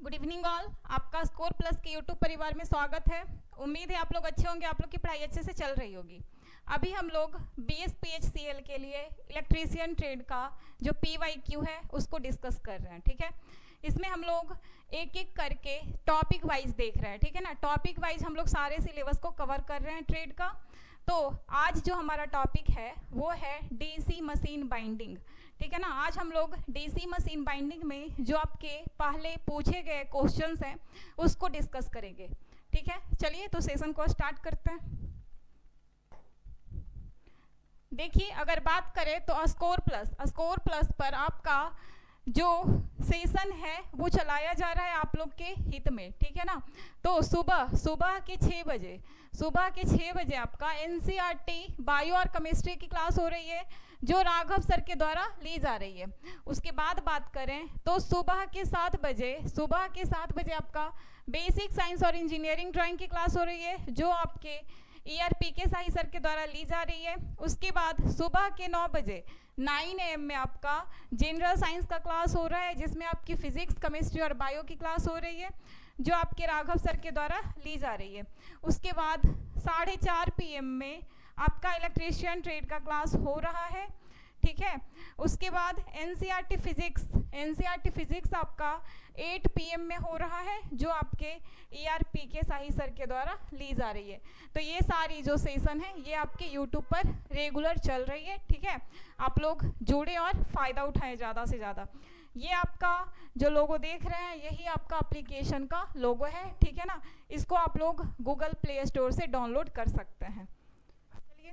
Good evening all. आपका score plus के YouTube परिवार में स्वागत है। उम्मीद है आप लोग अच्छे होंगे, आप लोग की पढ़ाई अच्छे से चल रही होगी। अभी हम लोग BSPHCL के लिए इलेक्ट्रीशियन ट्रेड का जो PYQ है उसको डिस्कस कर रहे हैं, ठीक है। इसमें हम लोग एक एक करके टॉपिक वाइज देख रहे हैं, ठीक है ना। टॉपिक वाइज हम लोग सारे सिलेबस को कवर कर रहे हैं ट्रेड का। तो आज जो हमारा टॉपिक है वो है DC मशीन बाइंडिंग, ठीक है ना। आज हम लोग DC मशीन बाइंडिंग में जो आपके पहले पूछे गए क्वेश्चंस हैं उसको डिस्कस करेंगे, ठीक है। चलिए तो सेशन को स्टार्ट करते हैं। देखिए, अगर बात करें तो स्कोर प्लस पर आपका जो सेशन है वो चलाया जा रहा है आप लोग के हित में, ठीक है ना। तो सुबह के 6 बजे आपका NCERT बायो और केमिस्ट्री की क्लास हो रही है जो राघव सर के द्वारा ली जा रही है। उसके बाद बात करें तो सुबह के 7 बजे आपका बेसिक साइंस और इंजीनियरिंग ड्राइंग की क्लास हो रही है जो आपके ERPK साही सर के द्वारा ली जा रही है। उसके बाद सुबह के 9 बजे 9 AM में आपका जनरल साइंस का क्लास हो रहा है जिसमें आपकी फिजिक्स, केमिस्ट्री और बायो की क्लास हो रही है जो आपके राघव सर के द्वारा ली जा रही है। उसके बाद 4:30 PM में आपका इलेक्ट्रीशियन ट्रेड का क्लास हो रहा है, ठीक है। उसके बाद NCERT फिजिक्स आपका 8 PM में हो रहा है जो आपके ERPK साही सर के द्वारा ली जा रही है। तो ये सारी जो सेशन है ये आपके यूट्यूब पर रेगुलर चल रही है, ठीक है। आप लोग जुड़े और फ़ायदा उठाएं ज़्यादा से ज़्यादा। ये आपका जो लोगो देख रहे हैं यही आपका एप्लीकेशन का लोगो है, ठीक है ना। इसको आप लोग गूगल प्ले स्टोर से डाउनलोड कर सकते हैं। चलिए,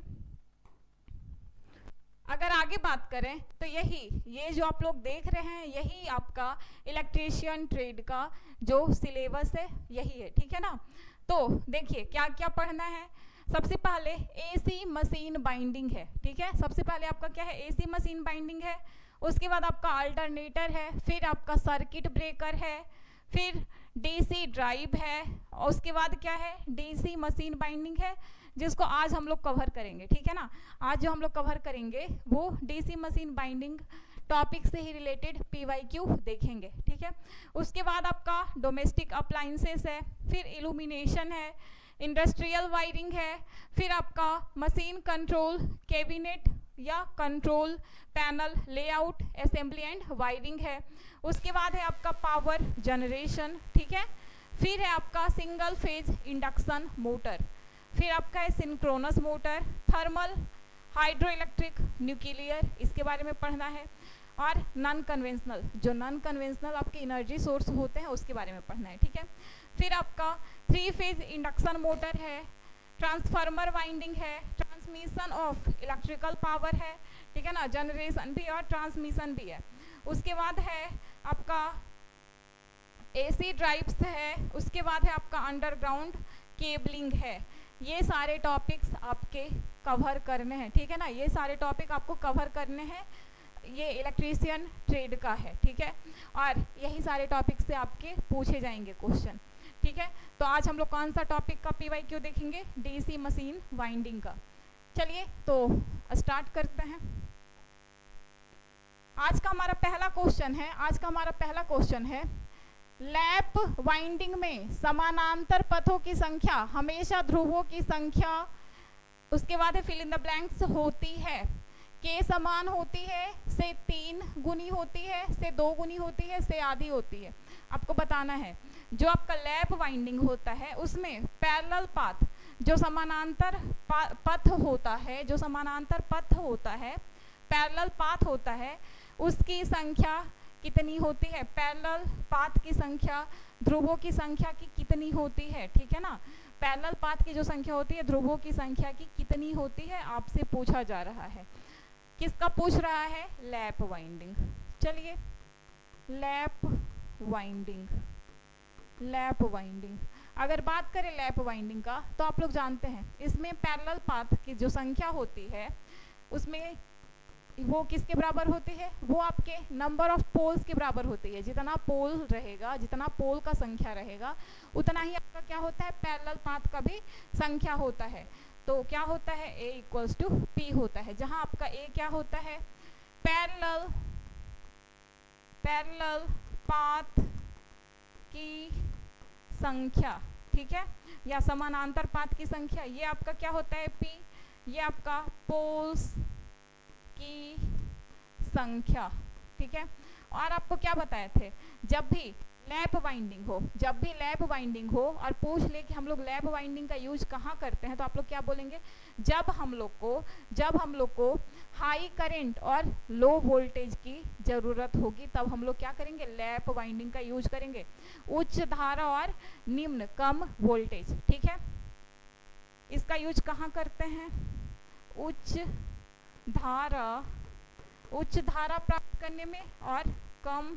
अगर आगे बात करें तो ये जो आप लोग देख रहे हैं यही आपका इलेक्ट्रीशियन ट्रेड का जो सिलेबस है यही है, ठीक है ना। तो देखिए क्या क्या पढ़ना है। सबसे पहले AC मशीन बाइंडिंग है, ठीक है। सबसे पहले आपका क्या है, AC मशीन बाइंडिंग है। उसके बाद आपका अल्टरनेटर है, फिर आपका सर्किट ब्रेकर है, फिर DC ड्राइव है, और उसके बाद क्या है, DC मशीन बाइंडिंग है जिसको आज हम लोग कवर करेंगे, ठीक है ना। आज जो हम लोग कवर करेंगे वो DC मशीन बाइंडिंग टॉपिक से ही रिलेटेड PYQ देखेंगे, ठीक है। उसके बाद आपका डोमेस्टिक अप्लाइंसेस है, फिर इल्यूमिनेशन है, इंडस्ट्रियल वायरिंग है, फिर आपका मशीन कंट्रोल कैबिनेट या control panel layout, assembly and wiring है। उसके बाद है आपका पावर जनरेशन, ठीक है। फिर है आपका सिंगल फेज इंडक्शन मोटर, फिर आपका है synchronous motor, thermal, hydro electric, nuclear, इसके बारे में पढ़ना है। और नॉन कन्वेंशनल आपके एनर्जी सोर्स होते हैं उसके बारे में पढ़ना है, ठीक है। फिर आपका 3 फेज इंडक्शन मोटर है, ट्रांसफार्मर वाइंडिंग है, ट्रांसमिशन ऑफ इलेक्ट्रिकल पावर है, ठीक है ना। जनरेशन भी और ट्रांसमिशन भी है। उसके बाद है आपका AC ड्राइव्स है, उसके बाद है आपका अंडरग्राउंड केबलिंग है। ये सारे टॉपिक्स आपके कवर करने हैं, ठीक है ना। ये सारे टॉपिक आपको कवर करने हैं, ये इलेक्ट्रीशियन ट्रेड का है, ठीक है। और यही सारे टॉपिक से आपके पूछे जाएंगे क्वेश्चन, ठीक है। तो आज हम लोग कौन सा टॉपिक का PYQ देखेंगे, DC मशीन वाइंडिंग का। चलिए तो स्टार्ट करते हैं। आज का हमारा पहला क्वेश्चन है लैप वाइंडिंग में समानांतर पथों की संख्या हमेशा ध्रुवों की संख्या, उसके बाद है फिल इन द ब्लैंक्स होती है, के समान होती है, से 3 गुनी होती है, से 2 गुनी होती है, से आधी होती है। आपको बताना है जो आपका लैप वाइंडिंग होता है उसमें पैरेलल पाथ जो समानांतर पथ होता है, पैरेलल पाथ होता है, उसकी संख्या कितनी होती है, पैरेलल पाथ की संख्या ध्रुवों की संख्या की कितनी होती है, ठीक है ना। पैरेलल पाथ की जो संख्या होती है ध्रुवों की संख्या की कितनी होती है आपसे पूछा जा रहा है। किसका पूछ रहा है, लैप वाइंडिंग। चलिए, लैप वाइंडिंग अगर बात करें लैप वाइंडिंग का तो आप लोग जानते हैं इसमें पैरेलल पाथ की जो संख्या होती है उसमें वो किसके बराबर होती है, वो आपके नंबर ऑफ पोल्स के बराबर होती है। जितना पोल रहेगा, जितना पोल का संख्या रहेगा उतना ही आपका क्या होता है, पैरेलल पाथ का भी संख्या होता है। तो क्या होता है, A = P होता है, जहां आपका A क्या होता है, पैरेलल पाथ की संख्या, ठीक है, या समानांतर पाथ की संख्या, ये आपका क्या होता है P, ये आपका पोल्स की संख्या, ठीक है। और आपको क्या बताए थे, जब भी लैप वाइंडिंग हो, जब भी लैप वाइंडिंग हो और पूछ ले कि हम लोग लैप वाइंडिंग का यूज कहाँ करते हैं, तो आप लोग क्या बोलेंगे, जब हम लोग को हाई करंट और लो वोल्टेज की जरूरत होगी तब हम लोग क्या करेंगे, लैप वाइंडिंग का यूज करेंगे। उच्च धारा और निम्न कम वोल्टेज, ठीक है, इसका यूज कहाँ करते हैं, उच्च धारा प्राप्त करने में और कम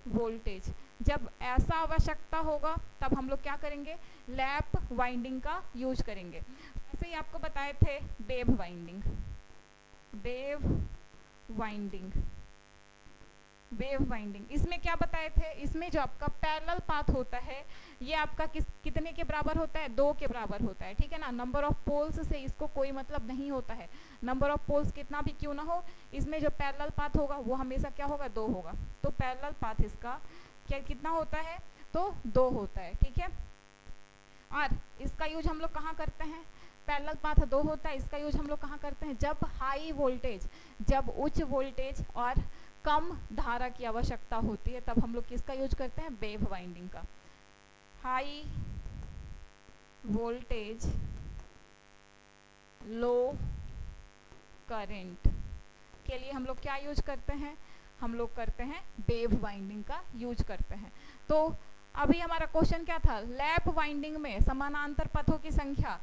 वोल्टेज, जब ऐसा आवश्यकता होगा तब हम लोग क्या करेंगे, लैप वाइंडिंग का यूज करेंगे। ऐसे ही आपको बताए थे वेव वाइंडिंग, इसमें क्या बताए थे, इसमें जो आपका पैरेलल पाथ होता है ये आपका कितने के बराबर होता है, 2 के बराबर होता है, ठीक है ना। नंबर ऑफ पोल्स से इसको कोई मतलब नहीं होता है, नंबर ऑफ पोल्स कितना भी क्यों ना हो, इसमें जो पैरेलल पाथ होगा वो हमेशा क्या होगा, 2 होगा। तो पैरेलल पाथ इसका क्या कितना होता है, तो 2 होता है, ठीक है। और इसका यूज हम लोग कहाँ करते हैं, पैरेलल पाथ 2 होता है, इसका यूज हम लोग कहाँ करते हैं, जब उच्च वोल्टेज और कम धारा की आवश्यकता होती है तब हम लोग किसका यूज करते हैं, वेव वाइंडिंग का। हाई वोल्टेज लो करंट के लिए हम लोग क्या यूज करते हैं, हम लोग करते हैं वेव वाइंडिंग का यूज करते हैं। तो अभी हमारा क्वेश्चन क्या था, लैप वाइंडिंग में समानांतर पथों की संख्या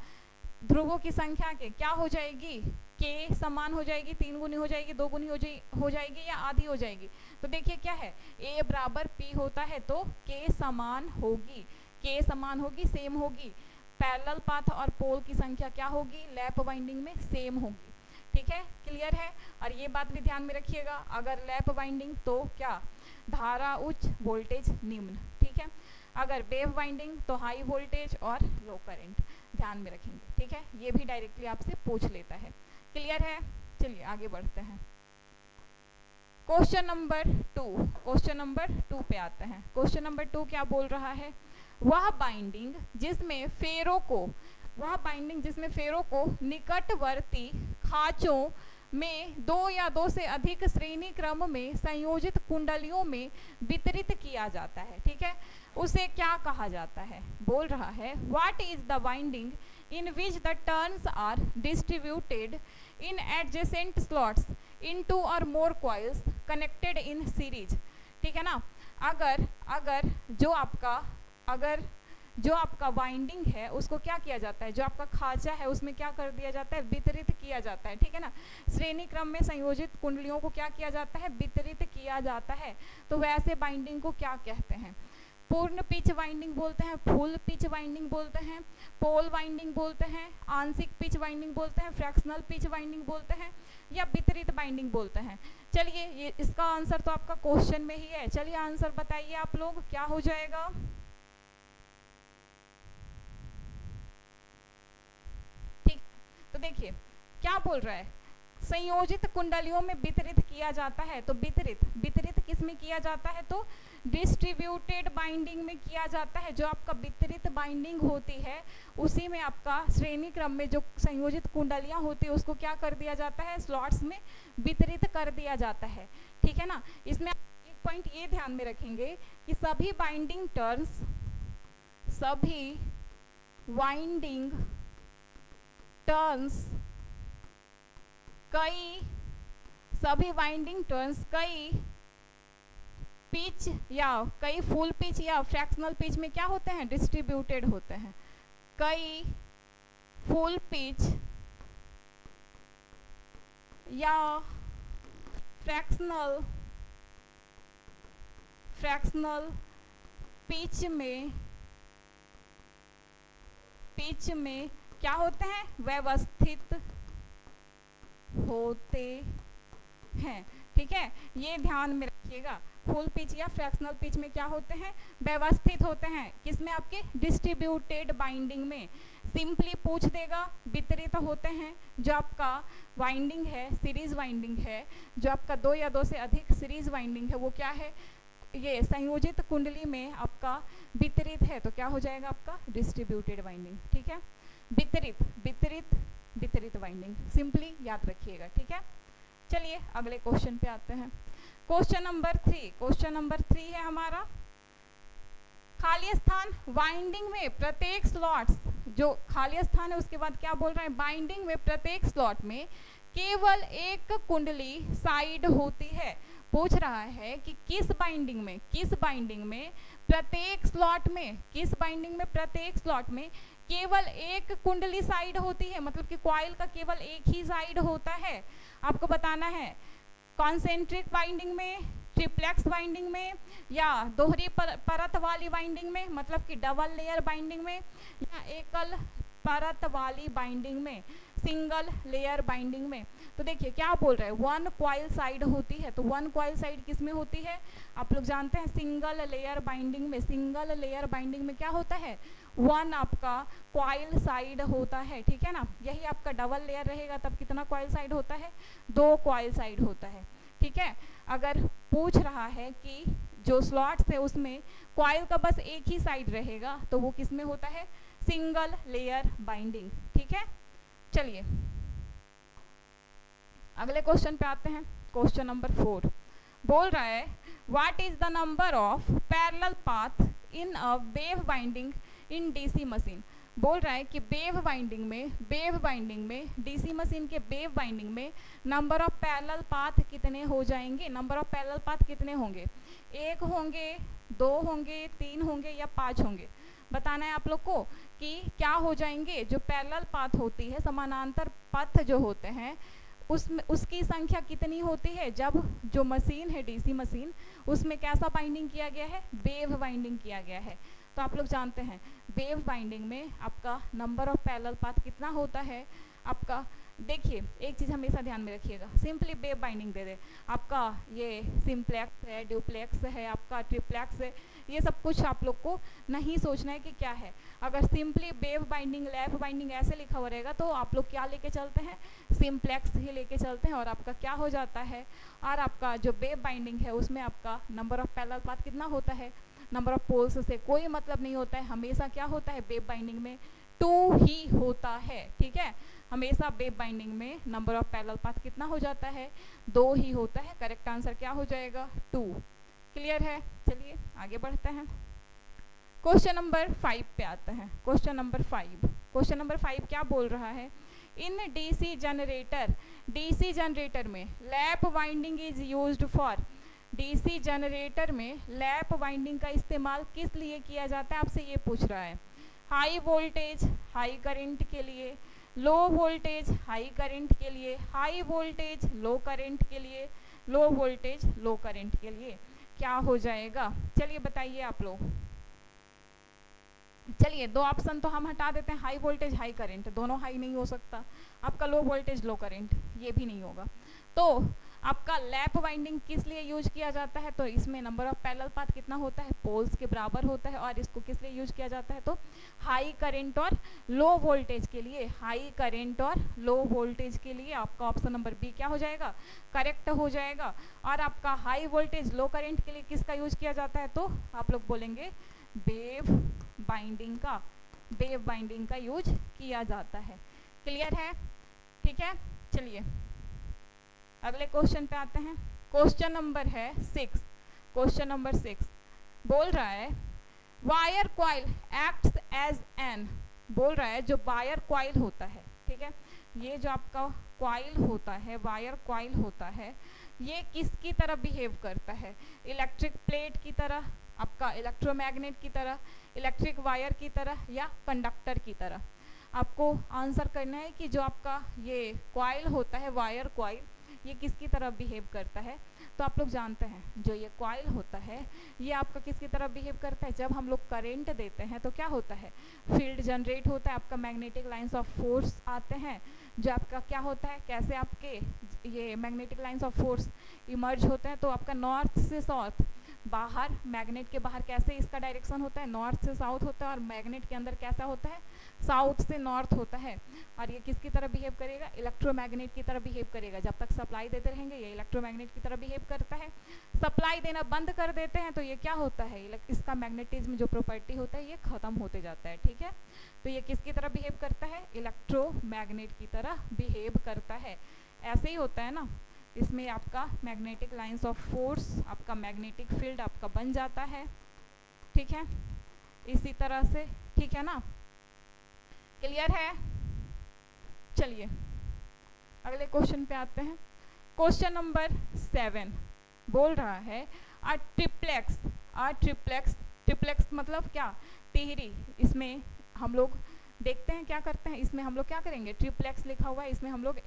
ध्रुवों की संख्या के क्या हो जाएगी, के समान हो जाएगी, 3 गुनी हो जाएगी, 2 गुनी हो जाएगी या आधी हो जाएगी। तो देखिए क्या है, A बराबर P होता है तो K समान होगी, सेम होगी। पैरेलल पाथ और पोल की संख्या क्या होगी, लैप वाइंडिंग में सेम होगी, ठीक है, क्लियर है। और ये बात भी ध्यान में रखिएगा, अगर लैप वाइंडिंग तो क्या, धारा उच्च वोल्टेज निम्न, ठीक है। अगर वेव वाइंडिंग तो हाई वोल्टेज और लो करंट, ध्यान में रखेंगे, ठीक है। ये भी डायरेक्टली आपसे पूछ लेता है, क्लियर है। चलिए आगे बढ़ते हैं, क्वेश्चन नंबर 2 पे आते हैं। क्वेश्चन नंबर 2 क्या बोल रहा है, वह बाइंडिंग जिसमें फेरों को निकटवर्ती खांचों में 2 या 2 से अधिक श्रेणी क्रम में संयोजित कुंडलियों में वितरित किया जाता है, ठीक है, उसे क्या कहा जाता है। बोल रहा है what is the winding in which the turns are distributed in adjacent slots in 2 और more coils connected in series, ठीक है ना। अगर जो आपका वाइंडिंग है उसको क्या किया जाता है, जो आपका खांचा है उसमें क्या कर दिया जाता है, वितरित किया जाता है, ठीक है ना। श्रेणी क्रम में संयोजित कुंडलियों को क्या किया जाता है, वितरित किया जाता है। तो वैसे बाइंडिंग को क्या कहते हैं, पूर्ण पिच वाइंडिंग बोलते हैं, फुल पिच वाइंडिंग बोलते हैं, पोल वाइंडिंग बोलते हैं, आंशिक पिच वाइंडिंग बोलते हैं, फ्रैक्शनल पिच वाइंडिंग बोलते हैं, या वितरित बाइंडिंग बोलते हैं। चलिए ये इसका आंसर तो आपका क्वेश्चन में ही है, चलिए आंसर बताइए आप लोग, क्या हो जाएगा। ठीक, तो देखिए क्या बोल रहा है, संयोजित कुंडलियों में वितरित किया जाता है। तो वितरित किस में किया जाता है, तो डिस्ट्रीब्यूटेड बाइंडिंग में किया जाता है। जो आपका वितरित बाइंडिंग होती है उसी में आपका श्रेणी क्रम में जो संयोजित कुंडलियां होती है उसको क्या कर दिया जाता है, स्लॉट्स में वितरित कर दिया जाता है, ठीक है ना। इसमें एक पॉइंट ये ध्यान में रखेंगे कि सभी वाइंडिंग टर्न्स कई पिच या कई फुल पिच या फ्रैक्शनल पिच में क्या होते हैं, डिस्ट्रीब्यूटेड होते हैं। कई फुल पिच या फ्रैक्शनल पिच में क्या होते हैं, व्यवस्थित होते हैं, ठीक है, ये ध्यान में रखिएगा। फुल पिच या फ्रैक्शनल पिच में क्या होते हैं, व्यवस्थित होते हैं। किसमें, आपके डिस्ट्रीब्यूटेड बाइंडिंग में। सिंपली पूछ देगा वितरित होते हैं। जो आपका वाइंडिंग है सीरीज वाइंडिंग है, जो आपका 2 या 2 से अधिक सीरीज वाइंडिंग है वो क्या है, ये संयोजित कुंडली में आपका वितरित है तो क्या हो जाएगा आपका डिस्ट्रीब्यूटेड वाइंडिंग, ठीक है। वितरित वितरित वितरित वाइंडिंग, सिंपली याद रखिएगा, ठीक है। चलिए अगले क्वेश्चन पे आते हैं। क्वेश्चन नंबर 3, क्वेश्चन नंबर 3 है हमारा खाली स्थान वाइंडिंग में प्रत्येक स्लॉट्स, जो खाली स्थान है उसके बाद क्या बोल रहे हैं, बाइंडिंग में प्रत्येक स्लॉट में केवल एक कुंडली साइड होती है। पूछ रहा है कि किस बाइंडिंग में प्रत्येक स्लॉट में, किस बाइंडिंग में प्रत्येक स्लॉट में केवल एक कुंडली साइड होती है, मतलब कि कॉइल का केवल एक ही साइड होता है। आपको बताना है कॉन्सेंट्रिक बाइंडिंग में, ट्रिप्लेक्स बाइंडिंग में, या दोहरी परत वाली बाइंडिंग में, मतलब कि डबल लेयर बाइंडिंग में, या एकल परत वाली बाइंडिंग में, सिंगल लेयर बाइंडिंग में। तो देखिए क्या बोल रहे हैं, वन कॉइल साइड होती है, तो वन कॉइल साइड किस में होती है, आप लोग जानते हैं सिंगल लेयर बाइंडिंग में। सिंगल लेयर बाइंडिंग में क्या होता है, वन आपका कॉइल साइड होता है, ठीक है ना। यही आपका डबल लेयर रहेगा तब कितना कॉइल साइड होता है, 2 कॉइल साइड होता है, ठीक है। अगर पूछ रहा है कि जो स्लॉट्स है उसमें कॉइल का बस एक ही साइड रहेगा तो वो किस में होता है, सिंगल लेयर बाइंडिंग, ठीक है। चलिए अगले क्वेश्चन पे आते हैं। क्वेश्चन नंबर 4 बोल रहा है what is the number of parallel path in a wave binding in DC machine. बोल रहा है कि वेव बाइंडिंग में डीसी मशीन के वेव बाइंडिंग में नंबर ऑफ पैरेलल पाथ कितने हो जाएंगे, नंबर ऑफ पैरेलल पाथ कितने होंगे, 1 होंगे, 2 होंगे, 3 होंगे या 5 होंगे। बताना है आप लोग को कि क्या हो जाएंगे, जो पैरेलल पाथ होती है, समानांतर पथ जो होते हैं उसमें उसकी संख्या कितनी होती है, जब जो मशीन है डीसी मशीन उसमें कैसा बाइंडिंग किया गया है, वेव बाइंडिंग किया गया है। तो आप लोग जानते हैं वेव बाइंडिंग में आपका नंबर ऑफ पैरेलल पाथ कितना होता है आपका। देखिए एक चीज़ हमेशा ध्यान में रखिएगा, सिंपली वेव बाइंडिंग दे दे आपका, ये सिंप्लेक्स है, ड्यूप्लेक्स है, आपका ट्रिप्लेक्स है, ये सब कुछ आप लोग को नहीं सोचना है कि क्या है। अगर simply wave binding, lap binding ऐसे लिखा हुआ रहेगा तो आप लोग क्या लेके चलते हैं, सिंप्लेक्स ही लेके चलते हैं, और आपका क्या हो जाता है, और आपका जो वेव बाइंडिंग है उसमें आपका नंबर ऑफ पैरेलल पाथ कितना होता है, नंबर ऑफ पोल्स से कोई मतलब नहीं होता है, हमेशा क्या होता है वेव बाइंडिंग में 2 ही होता है, ठीक है। हमेशा वेव बाइंडिंग में नंबर ऑफ पैरेलल पाथ कितना हो जाता है, 2 ही होता है। करेक्ट आंसर क्या हो जाएगा, 2। क्लियर है। चलिए आगे बढ़ते हैं। क्वेश्चन नंबर 5 पे आते हैं। क्वेश्चन नंबर 5 क्या बोल रहा है, इन डीसी जनरेटर में lap winding is used for, DC generator में लैप वाइंडिंग का इस्तेमाल किस लिए किया जाता है, आपसे ये पूछ रहा है। हाई वोल्टेज हाई करंट के लिए, लो वोल्टेज हाई करंट के लिए, हाई वोल्टेज लो करंट के लिए, लो वोल्टेज लो करंट के लिए, क्या हो जाएगा, चलिए बताइए आप लोग। चलिए 2 ऑप्शन तो हम हटा देते हैं, हाई वोल्टेज हाई करंट, दोनों हाई नहीं हो सकता, आपका लो वोल्टेज लो करंट ये भी नहीं होगा। तो आपका लैप वाइंडिंग किस लिए यूज किया जाता है, तो इसमें नंबर ऑफ पैरेलल पाथ कितना होता है, पोल्स के बराबर होता है, और इसको किस लिए यूज किया जाता है, तो हाई करंट और लो वोल्टेज के लिए, हाई करंट और लो वोल्टेज के लिए आपका ऑप्शन नंबर बी क्या हो जाएगा, करेक्ट हो जाएगा। और आपका हाई वोल्टेज लो करंट के लिए किसका यूज किया जाता है, तो आप लोग बोलेंगे वेव बाइंडिंग का यूज किया जाता है। क्लियर है, ठीक है। चलिए अगले क्वेश्चन पे आते हैं। क्वेश्चन नंबर है 6। क्वेश्चन नंबर 6 बोल रहा है wire coil acts as an, बोल रहा है जो वायर कॉइल होता है, ठीक है, ये जो आपका कॉइल होता है, वायर कॉइल होता है, ये किसकी तरह बिहेव करता है, इलेक्ट्रिक प्लेट की तरह, आपका इलेक्ट्रोमैग्नेट की तरह, इलेक्ट्रिक वायर की तरह, या कंडक्टर की तरह। आपको आंसर करना है कि जो आपका ये कॉइल होता है, वायर कॉइल, ये किसकी तरह बिहेव करता है। तो आप लोग जानते हैं जो ये कॉइल होता है ये आपका किसकी तरह बिहेव करता है, जब हम लोग करंट देते हैं तो क्या होता है, फील्ड जनरेट होता है, आपका मैग्नेटिक लाइंस ऑफ फोर्स आते हैं, जो आपका क्या होता है, कैसे आपके ये magnetic lines of force emerge होते हैं, तो आपका नॉर्थ से साउथ बाहर, मैग्नेट के बाहर कैसे इसका डायरेक्शन होता है, नॉर्थ से साउथ होता है, और मैग्नेट के अंदर कैसा होता है, साउथ से नॉर्थ होता है। और ये किसकी तरह बिहेव करेगा, इलेक्ट्रोमैग्नेट की तरह बिहेव करेगा। जब तक सप्लाई देते रहेंगे ये इलेक्ट्रोमैग्नेट की तरह बिहेव करता है। सप्लाई देना बंद कर देते हैं तो ये क्या होता है, इसका मैग्नेटिज्म जो प्रॉपर्टी होता है ये खत्म होते जाता है। ठीक है, तो ये किसकी तरह बिहेव करता है, इलेक्ट्रोमैग्नेट की तरह बिहेव करता है। ऐसे ही होता है ना, इसमें आपका मैग्नेटिक लाइंस ऑफ फोर्स, आपका मैग्नेटिक फील्ड आपका बन जाता है। ठीक है, इसी तरह से, ठीक है ना, क्लियर है। चलिए अगले क्वेश्चन पे आते हैं। क्वेश्चन नंबर 7 बोल रहा है अ ट्रिप्लेक्स, ट्रिप्लेक्स मतलब क्या, तिहरी। इसमें हम लोग देखते हैं क्या करते हैं, इसमें हम लोग क्या करेंगे, ट्रिप्लेक्स लिखा हुआ है, इसमें हम लोग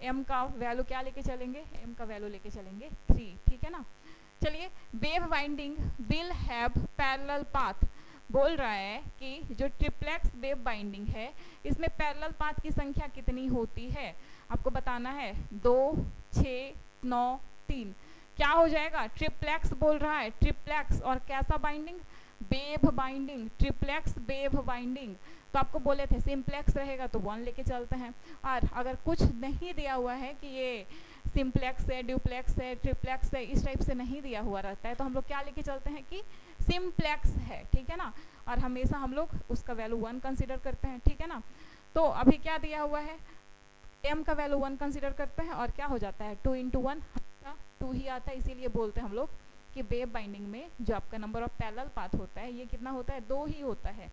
एम का वैल्यू क्या लेके चलेंगे, एम का वैल्यू लेके चलेंगे 3। ठीक है ना। चलिए, wave binding will have parallel path, बोल रहा है कि जो ट्रिप्लेक्स वेव बाइंडिंग है इसमें पैरेलल पाथ की संख्या कितनी होती है, आपको बताना है। 2, 6, 9, 3 क्या हो जाएगा, ट्रिप्लेक्स बोल रहा है, ट्रिप्लेक्स और कैसा binding, wave binding, triplex wave binding. तो आपको बोले थे सिंप्लेक्स रहेगा तो 1 लेके चलते हैं, और अगर कुछ नहीं दिया हुआ है कि ये सिंप्लेक्स है, ड्यूप्लेक्स है, ट्रिप्लेक्स है, इस टाइप से नहीं दिया हुआ रहता है तो हम लोग क्या लेके चलते हैं कि सिंप्लेक्स है। ठीक है ना, और हमेशा हम लोग उसका वैल्यू 1 कंसीडर करते हैं। ठीक है ना, तो अभी क्या दिया हुआ है, m का वैल्यू 1 कंसीडर करते हैं और क्या हो जाता है 2 × 1 2 ही आता है। इसीलिए बोलते हैं हम लोग कि वेव बाइंडिंग में जो आपका नंबर ऑफ पैरेलल पाथ होता है ये कितना होता है, 2 ही होता है।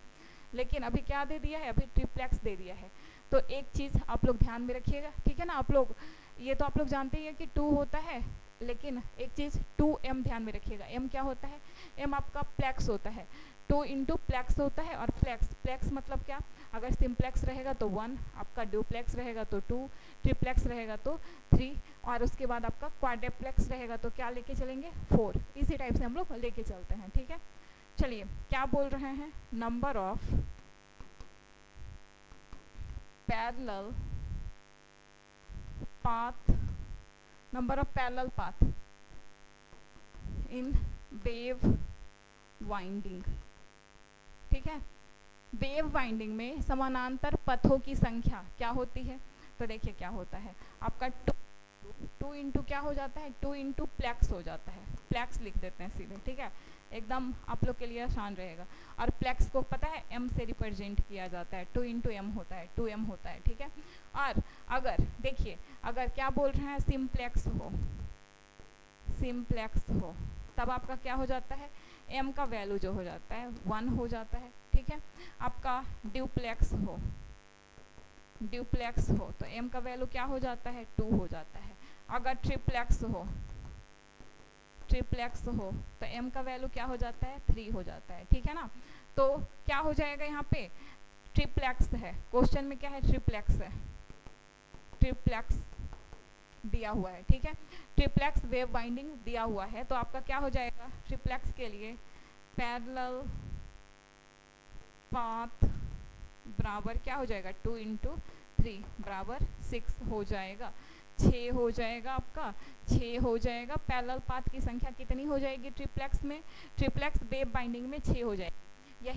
लेकिन अभी क्या दे दिया है, अभी ट्रिप्लेक्स दे दिया है। तो एक चीज़ आप लोग ध्यान में रखिएगा। ठीक है ना, आप लोग ये तो आप लोग जानते ही है कि 2 होता है, लेकिन एक चीज़ 2m ध्यान में रखिएगा। m क्या होता है, m आपका प्लेक्स होता है, 2 × प्लेक्स होता है। और प्लेक्स मतलब क्या, अगर सिंप्लेक्स रहेगा तो 1, आपका ड्यूप्लेक्स रहेगा तो 2, ट्रिप्लेक्स रहेगा तो 3, और उसके बाद आपका क्वाड्रप्लेक्स रहेगा तो क्या लेके चलेंगे 4। इसी टाइप से हम लोग लेके चलते हैं। ठीक है, चलिए क्या बोल रहे हैं, number of parallel path in wave winding. ठीक है, वेव वाइंडिंग में समानांतर पथों की संख्या क्या होती है, तो देखिए क्या होता है आपका 2 × क्या हो जाता है, 2 × प्लेक्स हो जाता है। प्लेक्स लिख देते हैं सीधे। ठीक है, एकदम आप लोग के लिए आसान रहेगा। और प्लेक्स को पता है m से रिप्रेजेंट किया जाता है, 2 × m होता है, 2m होता है। ठीक है, और अगर देखिए, अगर क्या बोल रहे हैं सिंप्लेक्स हो तब आपका क्या हो जाता है, m का वैल्यू जो हो जाता है 1 हो जाता है। ठीक है, आपका ड्यूप्लेक्स हो तो m का वैल्यू क्या हो जाता है, 2 हो जाता है। अगर ट्रिप्लेक्स हो तो m का वैल्यू क्या हो जाता है, 3 हो जाता है। ठीक है ना, तो क्या हो जाएगा, यहाँ पे ट्रिप्लेक्स है, क्वेश्चन में क्या है, ट्रिप्लेक्स दिया हुआ है। ठीक है, ट्रिप्लेक्स वेव बाइंडिंग दिया हुआ है, तो आपका क्या हो जाएगा, ट्रिप्लेक्स के लिए पैरेलल पाथ बराबर क्या हो जाएगा, 2 × 3 बराबर 6 हो जाएगा, 6 हो जाएगा, आपका 6 हो जाएगा। पैरेलल पाथ की संख्या कितनी हो जाएगी ट्रिप्लेक्स में, ट्रिप्लेक्स वेव बाइंडिंग में 6 हो जाएगी।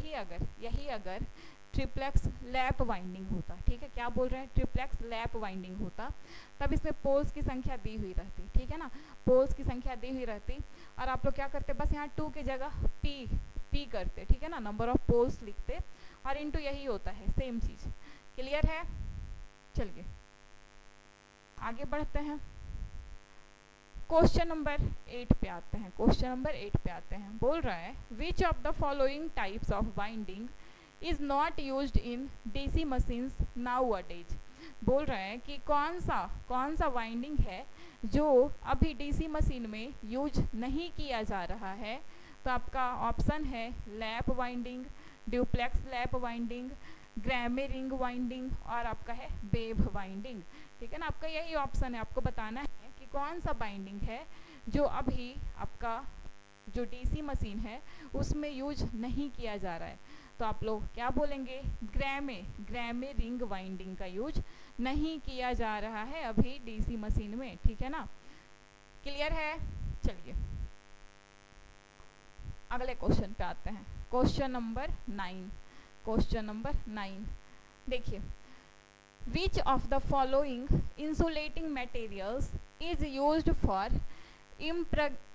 यही अगर ट्रिप्लेक्स लैप वाइंडिंग होता, ठीक है, क्या बोल रहे हैं, ट्रिप्लेक्स लैप वाइंडिंग होता, तब इसमें पोल्स की संख्या दी हुई रहती। ठीक है ना, पोल्स की संख्या दी हुई रहती, और आप लोग क्या करते, बस यहाँ 2 की जगह p करते। ठीक है ना, नंबर ऑफ पोल्स लिखते, और इनटू यही होता है, सेम चीज। क्लियर है, चलिए आगे बढ़ते हैं। क्वेश्चन नंबर 8 पे आते हैं। बोल रहा है विच of the following types of binding is not used in DC machines nowadays. बोल रहा है कि कौन सा वाइंडिंग है जो अभी डीसी मशीन में यूज नहीं किया जा रहा है। तो आपका ऑप्शन है lap winding, duplex lap winding, Gramme ring winding, और आपका है वेव वाइंडिंग। ठीक है ना, आपका यही ऑप्शन है, आपको बताना है कि कौन सा बाइंडिंग है जो अभी आपका जो डीसी मशीन है उसमें यूज नहीं किया जा रहा है। तो आप लोग क्या बोलेंगे, ग्रैमे रिंग वाइंडिंग का यूज नहीं किया जा रहा है अभी डीसी मशीन में। ठीक है ना, क्लियर है, चलिए अगले क्वेश्चन पे आते हैं, क्वेश्चन नंबर 9। क्वेश्चन नंबर 9 देखिए, which of the following insulating materials is used for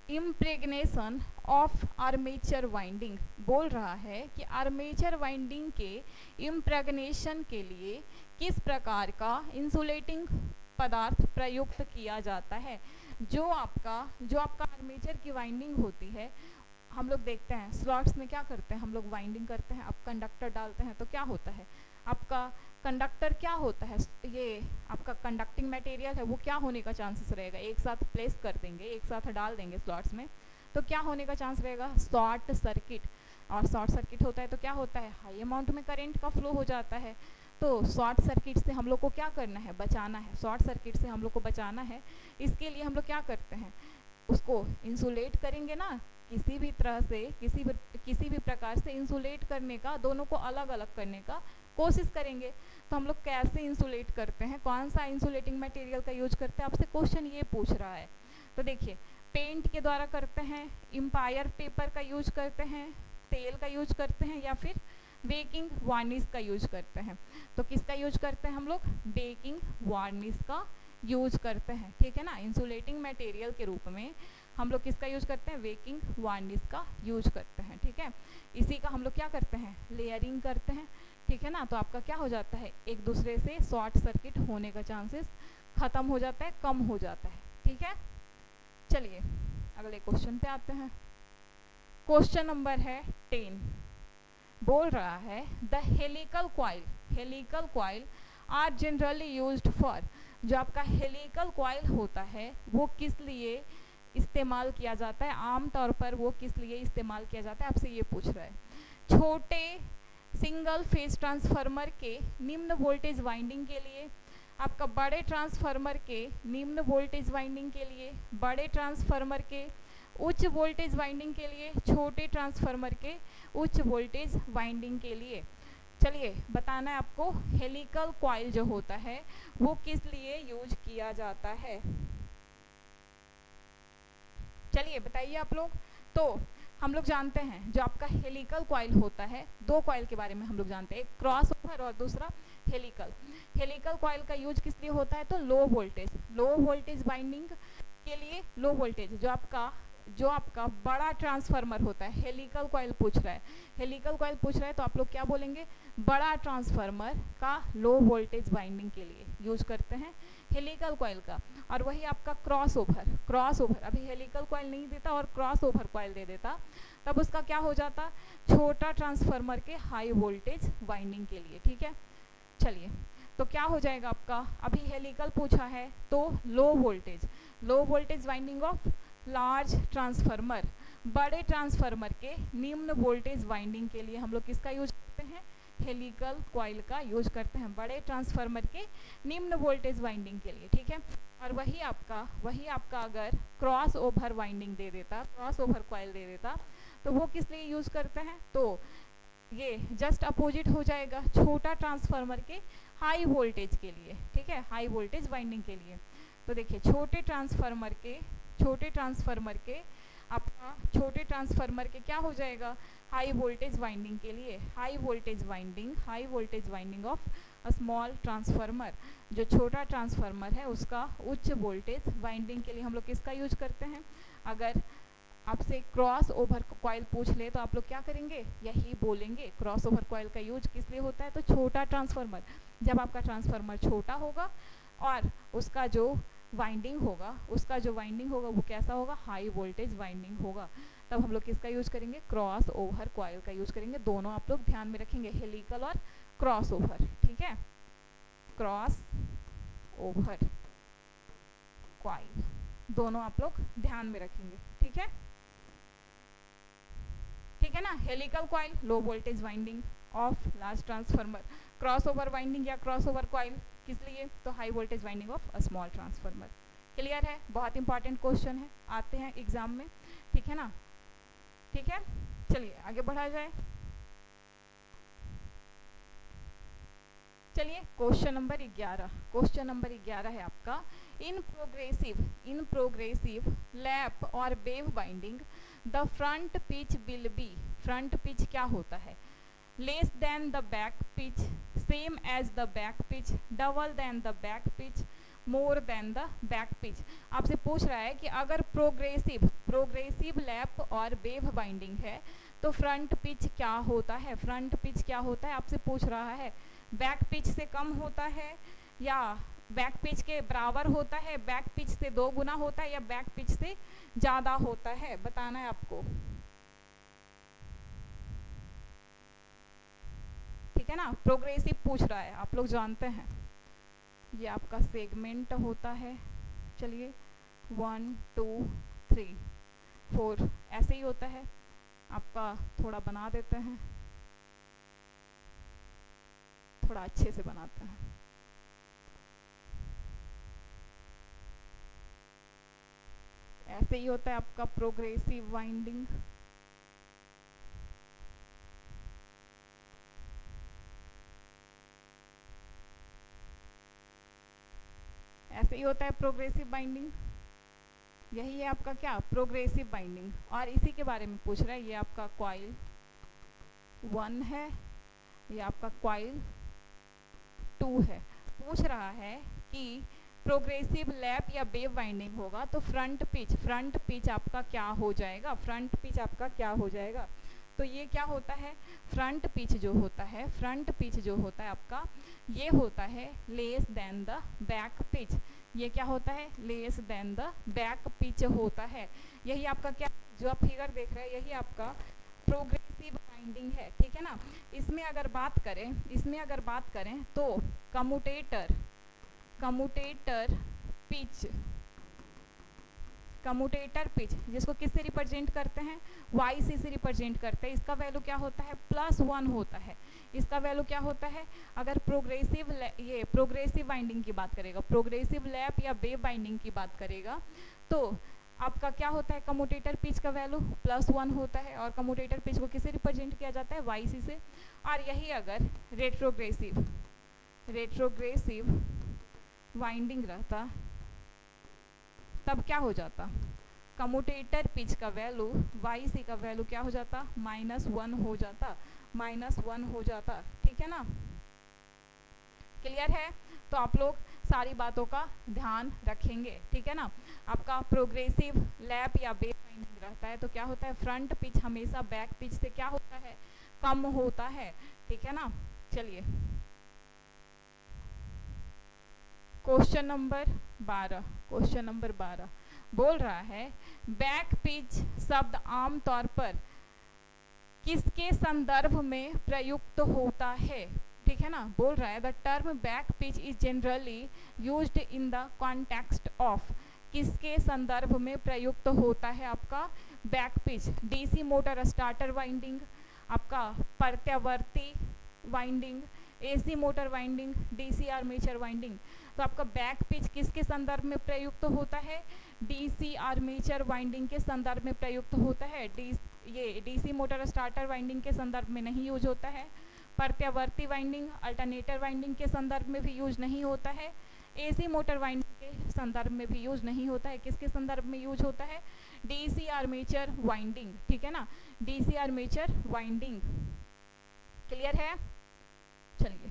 impregnation of armature winding. बोल रहा है कि आर्मेचर वाइंडिंग के इम्प्रेग्नेशन के लिए किस प्रकार का इंसुलेटिंग पदार्थ प्रयुक्त किया जाता है। जो आपका आर्मेचर की वाइंडिंग होती है, हम लोग देखते हैं स्लॉट्स में क्या करते हैं, हम लोग वाइंडिंग करते हैं, अब कंडक्टर डालते हैं तो क्या होता है, आपका कंडक्टर क्या होता है, ये आपका कंडक्टिंग मटेरियल है, वो क्या होने का चांसेस रहेगा, एक साथ प्लेस कर देंगे, एक साथ डाल देंगे स्लॉट्स में, तो क्या होने का चांस रहेगा, शॉर्ट सर्किट। और शॉर्ट सर्किट होता है तो क्या होता है, हाई अमाउंट में करंट का फ्लो हो जाता है। तो शॉर्ट सर्किट से हम लोग को क्या करना है, बचाना है, शॉर्ट सर्किट से हम लोग को बचाना है। इसके लिए हम लोग क्या करते हैं, उसको इंसुलेट करेंगे ना, किसी भी तरह से किसी भी प्रकार से इंसुलेट करने का, दोनों को अलग अलग करने का कोशिश करेंगे। तो हम लोग कैसे इंसुलेट करते हैं, कौन सा इंसुलेटिंग मटेरियल का यूज करते हैं, आपसे क्वेश्चन ये पूछ रहा है। तो देखिए, पेंट के द्वारा करते हैं, एम्पायर पेपर का यूज करते हैं, तेल का यूज करते हैं, या फिर बेकिंग वार्निश का यूज करते हैं। तो किसका यूज करते हैं हम लोग, बेकिंग वार्निश का यूज करते हैं, ठीक है ना। इंसुलेटिंग मटेरियल के रूप में हम लोग किसका यूज करते हैं, बेकिंग वार्निश का यूज करते हैं, ठीक है। इसी का हम लोग क्या करते हैं, लेयरिंग करते हैं, ठीक है ना। तो आपका क्या हो जाता है, एक दूसरे से शॉर्ट सर्किट होने का चांसेस खत्म हो जाता है, कम हो जाता है, ठीक है। चलिए अगले क्वेश्चन पे आते हैं। क्वेश्चन नंबर है 10। बोल रहा है the helical coil are generally used for. जो आपका हेलिकल कॉइल होता है वो किस लिए इस्तेमाल किया जाता है, आमतौर पर वो किस लिए इस्तेमाल किया जाता है, आपसे ये पूछ रहा है। छोटे सिंगल फेज ट्रांसफार्मर के निम्न वोल्टेज वाइंडिंग के लिए, आपका बड़े ट्रांसफार्मर के निम्न वोल्टेज वाइंडिंग के लिए, बड़े ट्रांसफार्मर के उच्च वोल्टेज वाइंडिंग के लिए, छोटे ट्रांसफार्मर के उच्च वोल्टेज वाइंडिंग के लिए। चलिए बताना है आपको, हेलिकल कॉइल जो होता है वो किस लिए यूज किया जाता है। चलिए बताइए आप लोग। तो हम लोग जानते हैं जो आपका हेलिकल कॉइल होता है, दो कॉइल के बारे में हम लोग जानते हैं, एक क्रॉस ओवर और दूसरा हेलिकल। हेलिकल कॉइल का यूज किस लिए होता है, तो लो वोल्टेज बाइंडिंग के लिए। लो वोल्टेज जो आपका बड़ा ट्रांसफार्मर होता है, हेलिकल कॉइल पूछ रहा है तो आप लोग क्या बोलेंगे, बड़ा ट्रांसफार्मर का लो वोल्टेज बाइंडिंग के लिए यूज करते हैं हेलिकल कॉइल का। और वही आपका क्रॉस ओवर, अभी हेलिकल कॉइल नहीं देता और क्रॉस ओवर कॉइल दे देता, तब उसका क्या हो जाता, छोटा ट्रांसफार्मर के हाई वोल्टेज वाइंडिंग के लिए, ठीक है। चलिए तो क्या हो जाएगा आपका, अभी हेलिकल पूछा है तो low voltage winding of large transformer, बड़े ट्रांसफार्मर के निम्न वोल्टेज वाइंडिंग के लिए हम लोग किसका यूज करते हैं, हेलिकल कॉइल का यूज करते हैं, बड़े ट्रांसफार्मर के निम्न वोल्टेज वाइंडिंग के लिए, ठीक है। और वही आपका अगर क्रॉस ओवर वाइंडिंग दे देता, क्रॉस ओवर कॉइल दे देता, तो वो किस लिए यूज करते हैं, तो ये जस्ट अपोजिट हो जाएगा, छोटा ट्रांसफार्मर के हाई वोल्टेज के लिए, ठीक है, हाई वोल्टेज वाइंडिंग के लिए। तो देखिए छोटे ट्रांसफार्मर के क्या हो जाएगा, हाई वोल्टेज वाइंडिंग के लिए, high voltage winding of a small transformer. जो छोटा ट्रांसफार्मर है उसका उच्च वोल्टेज वाइंडिंग के लिए हम लोग किसका यूज करते हैं। अगर आपसे क्रॉस ओवर कॉइल पूछ ले तो आप लोग क्या करेंगे, यही बोलेंगे, क्रॉस ओवर कॉइल का यूज किस लिए होता है, तो छोटा ट्रांसफार्मर, जब आपका ट्रांसफार्मर छोटा होगा और उसका जो वाइंडिंग होगा वो कैसा होगा, हाई वोल्टेज वाइंडिंग होगा, तब हम लोग किसका यूज करेंगे, क्रॉस ओवर कॉइल का यूज करेंगे। दोनों आप लोग ध्यान में रखेंगे, हेलिकल और क्रॉस ओवर, ठीक है, क्रॉस ओवर कॉइल दोनों आप लोग ध्यान में रखेंगे, ठीक है ना। Helical coil low voltage winding of large transformer, cross over winding या क्रॉस ओवर कॉइल किस लिए, तो high voltage winding of a small transformer. Clear है, बहुत इंपॉर्टेंट क्वेश्चन है, आते हैं एग्जाम में, ठीक है ना। ठीक है, चलिए आगे बढ़ा जाए। चलिए क्वेश्चन नंबर 11 है आपका, इन प्रोग्रेसिव लैप और wave binding the front pitch will be, front pitch क्या होता है, less than the back pitch, same as the back pitch, double than the back pitch, more than the back pitch. आपसे पूछ रहा है कि अगर प्रोग्रेसिव लैप और वेव बाइंडिंग है तो फ्रंट पिच क्या होता है, फ्रंट पिच क्या होता है आपसे पूछ रहा है। बैक पिच से कम होता है या बैक पिच के बराबर होता है, बैक पिच से 2 गुना होता है या बैक पिच से ज़्यादा होता है, बताना है आपको। ठीक है ना, प्रोग्रेसिव पूछ रहा है, आप लोग जानते हैं ये आपका सेगमेंट होता है। चलिए 1 2 3 4 ऐसे ही होता है आपका, थोड़ा बना देते हैं, थोड़ा अच्छे से बनाते हैं। ऐसे ही होता है आपका प्रोग्रेसिव वाइंडिंग। ऐसे ही होता है प्रोग्रेसिव बाइंडिंग। यही है आपका क्या, प्रोग्रेसिव बाइंडिंग। और इसी के बारे में पूछ रहा है, ये आपका कॉइल 1 है, ये आपका कॉइल 2 है। पूछ रहा है कि प्रोग्रेसिव लैप या वेव वाइंडिंग होगा तो फ्रंट पिच आपका क्या हो जाएगा, फ्रंट पिच आपका क्या हो जाएगा। तो ये क्या होता है, फ्रंट पिच जो होता है, फ्रंट पिच जो होता है आपका, ये होता है less than the back pitch. ये क्या होता है, less than the back pitch होता है। यही आपका क्या, जो आप फिगर देख रहे हैं, यही आपका प्रोग्रेसिव वाइंडिंग है। ठीक है ना। इसमें अगर बात करें तो कम्यूटेटर पिच जिसको किससे रिप्रेजेंट करते हैं, वाई से रिप्रेजेंट करते हैं। इसका वैल्यू क्या होता है, +1 होता है। इसका वैल्यू क्या होता है, अगर प्रोग्रेसिव बाइंडिंग की बात करेगा, प्रोग्रेसिव लैप या वेव बाइंडिंग की बात करेगा तो आपका क्या होता है, कम्यूटेटर पिच का वैल्यू +1 होता है। और कम्यूटेटर पिच को किससे रिप्रेजेंट किया जाता है, वाई से। और यही अगर रेट्रोग्रेसिव वाइंडिंग रहता तब क्या हो जाता, कम्यूटेटर पिच का वैल्यू वाई सी का वैल्यू क्या हो जाता, -1 हो जाता, -1 हो जाता। ठीक है ना, क्लियर है। तो आप लोग सारी बातों का ध्यान रखेंगे। ठीक है ना। आपका प्रोग्रेसिव लैप या वेव बाइंडिंग रहता है तो क्या होता है, फ्रंट पिच हमेशा बैक पिच से क्या होता है, कम होता है। ठीक है ना। चलिए क्वेश्चन नंबर 12 बोल रहा है, बैक पिच शब्द आमतौर पर किसके संदर्भ में प्रयुक्त होता है। ठीक है ना। बोल रहा है the term back pitch is generally used in the context of, किसके संदर्भ में प्रयुक्त होता है आपका back pitch, DC motor starter winding, आपका प्रत्यावर्ती winding, AC motor winding, DC armature winding. तो आपका बैक पिच किसके संदर्भ में प्रयुक्त होता है, डीसी आर्मेचर वाइंडिंग के संदर्भ में प्रयुक्त होता है। ये डीसी मोटर स्टार्टर वाइंडिंग के संदर्भ में नहीं यूज होता है। प्रत्यावर्ती वाइंडिंग, अल्टरनेटर वाइंडिंग के संदर्भ में भी यूज नहीं होता है। एसी मोटर वाइंडिंग के संदर्भ में भी यूज नहीं होता है। किसके संदर्भ में यूज होता है, डीसी आर्मेचर वाइंडिंग। ठीक है ना, डीसी आर्मेचर वाइंडिंग। क्लियर है। चलिए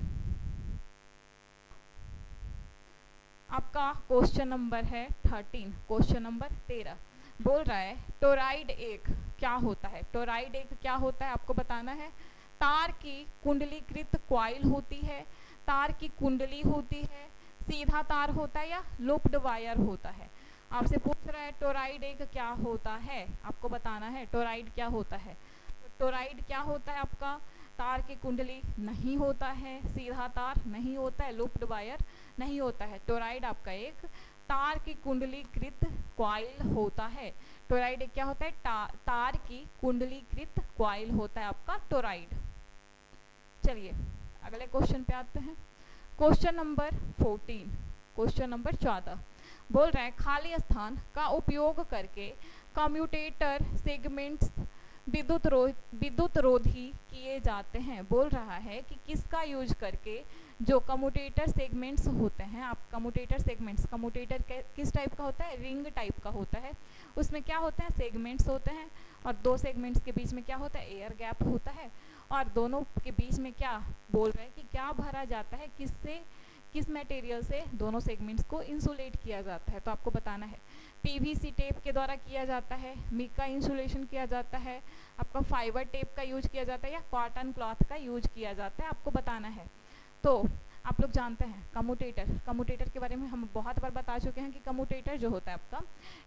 आपका क्वेश्चन नंबर है 13, क्वेश्चन नंबर 13 बोल रहा है टोराइड एक क्या होता है। टोराइड एक क्या होता है आपको बताना है। तार की कुंडलीकृत कॉइल होती है, तार की कुंडली होती है, सीधा तार होता है या लूप्ड वायर होता है। आपसे पूछ रहा है टोराइड एक क्या होता है, आपको बताना है टोराइड क्या होता है। तो टोराइड क्या होता है आपका, तार की कुंडली नहीं होता है, सीधा तार नहीं होता है, लूप्ड वायर नहीं होता है। टोराइड आपका एक तार की कुंडलीकृत कॉइल होता है। टोराइड एक क्या होता है, तार की कुंडलीकृत कॉइल होता है आपका टोराइड। चलिए अगले क्वेश्चन पे आते हैं। क्वेश्चन नंबर 14, क्वेश्चन नंबर 14 बोल रहा है खाली स्थान का उपयोग करके कम्यूटेटर सेगमेंट्स विद्युत रोधी किए जाते हैं। बोल रहा है कि किसका यूज करके जो कम्यूटेटर सेगमेंट्स होते हैं, आप कम्यूटेटर सेगमेंट्स, कम्यूटेटर किस टाइप का होता है, रिंग टाइप का होता है, उसमें क्या होते हैं, सेगमेंट्स होते हैं, और दो सेगमेंट्स के बीच में क्या होता है, एयर गैप होता है, और दोनों के बीच में क्या बोल रहे हैं कि क्या भरा जाता है, किससे, किस मटेरियल से दोनों सेगमेंट्स को इंसुलेट किया जाता है। तो आपको बताना है पीवीसी टेप के द्वारा किया जाता है, मिका इंसुलेशन किया जाता है, आपका फाइबर टेप का यूज किया जाता है, या कॉटन क्लॉथ का यूज किया जाता है, आपको बताना है। तो आप लोग जानते हैं कम्यूटेटर के बारे में हम बहुत बार बता चुके हैं कि कम्यूटेटर जो होता है आपका,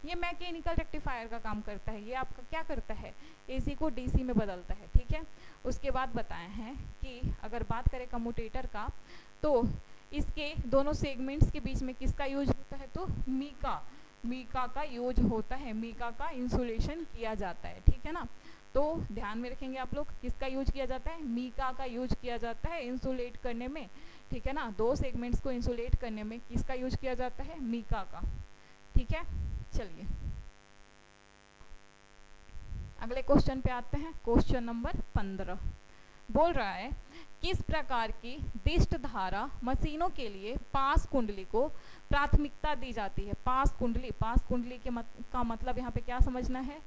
ये मैकेनिकल रेक्टिफायर का काम करता है। ये आपका क्या करता है, एसी को डीसी में बदलता है, ठीक है। उसके बाद बताए हैं कि अगर बात करें कम्यूटेटर का, तो इसके दोनों सेगमेंट्स के बीच में किसका यूज होता है, तो मीका का यूज होता है, मीका का इंसुलेशन किया जाता है, ठीक है ना। तो ध्यान में रखेंगे आप लोग, किसका यूज किया जाता है, मीका का यूज किया जाता है इंसुलेट करने में, ठीक है ना। दो सेगमेंट्स को इंसुलेट करने में किसका यूज किया जाता है, मीका का, ठीक है। चलिए अगले क्वेश्चन पे आते हैं। क्वेश्चन नंबर 15 बोल रहा है किस प्रकार की दिष्ट धारा मशीनों के लिए पास कुंडली को प्राथमिकता दी जाती है। पास कुंडली का मतलब यहाँ पे क्या समझना है,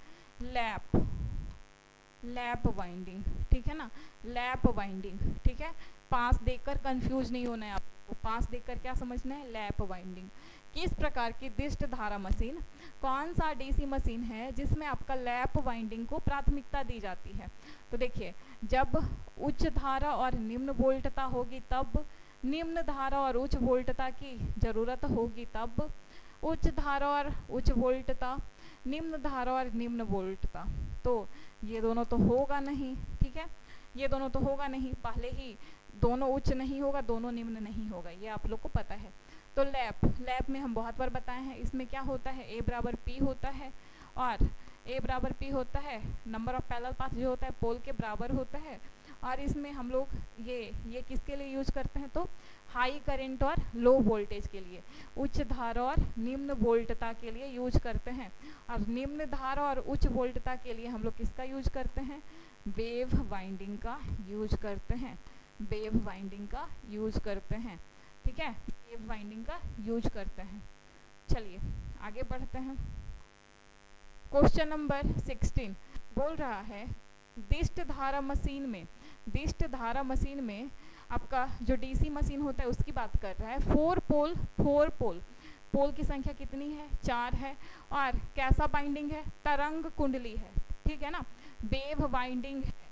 लैप वाइंडिंग, ठीक है ना, लैप वाइंडिंग, ठीक है। पास देखकर कंफ्यूज नहीं होना है आपको, पास देखकर क्या समझना है, लैप वाइंडिंग। किस प्रकार की दिष्ट धारा मशीन, कौन सा डीसी मशीन है जिसमें आपका लैप वाइंडिंग को प्राथमिकता दी जाती है। तो देखिए, जब उच्च धारा और निम्न वोल्टता होगी तब, निम्न धारा और उच्च वोल्टता की जरूरत होगी तब, उच्च धारा और उच्च वोल्टता, निम्न धारा और निम्न वोल्टता। तो ये दोनों तो होगा नहीं, ठीक है, ये दोनों तो होगा नहीं, पहले ही दोनों उच्च नहीं होगा, दोनों निम्न नहीं होगा, ये आप लोग को पता है। तो लैप में हम बहुत बार बताए हैं, इसमें क्या होता है, ए बराबर पी होता है, और ए बराबर पी होता है, नंबर ऑफ पैरेलल पाथ जो होता है पोल के बराबर होता है। और इसमें हम लोग ये किसके लिए यूज करते हैं, तो हाई करंट और लो वोल्टेज के लिए, उच्च धारा और निम्न वोल्टता के लिए यूज करते हैं। और निम्न धारा और उच्च वोल्टता के लिए हम लोग किसका यूज करते हैं, वेव वाइंडिंग का यूज करते हैं, वेव वाइंडिंग का यूज करते हैं, ठीक है, वेव वाइंडिंग का यूज करते हैं। चलिए आगे बढ़ते हैं। क्वेश्चन नंबर 16 बोल रहा है दिष्ट धारा मशीन में आपका जो डीसी मशीन होता है उसकी बात कर रहा है। फोर पोल की संख्या कितनी है, 4 है, और कैसा बाइंडिंग है, तरंग कुंडली है, ठीक है ना, वेव वाइंडिंग है।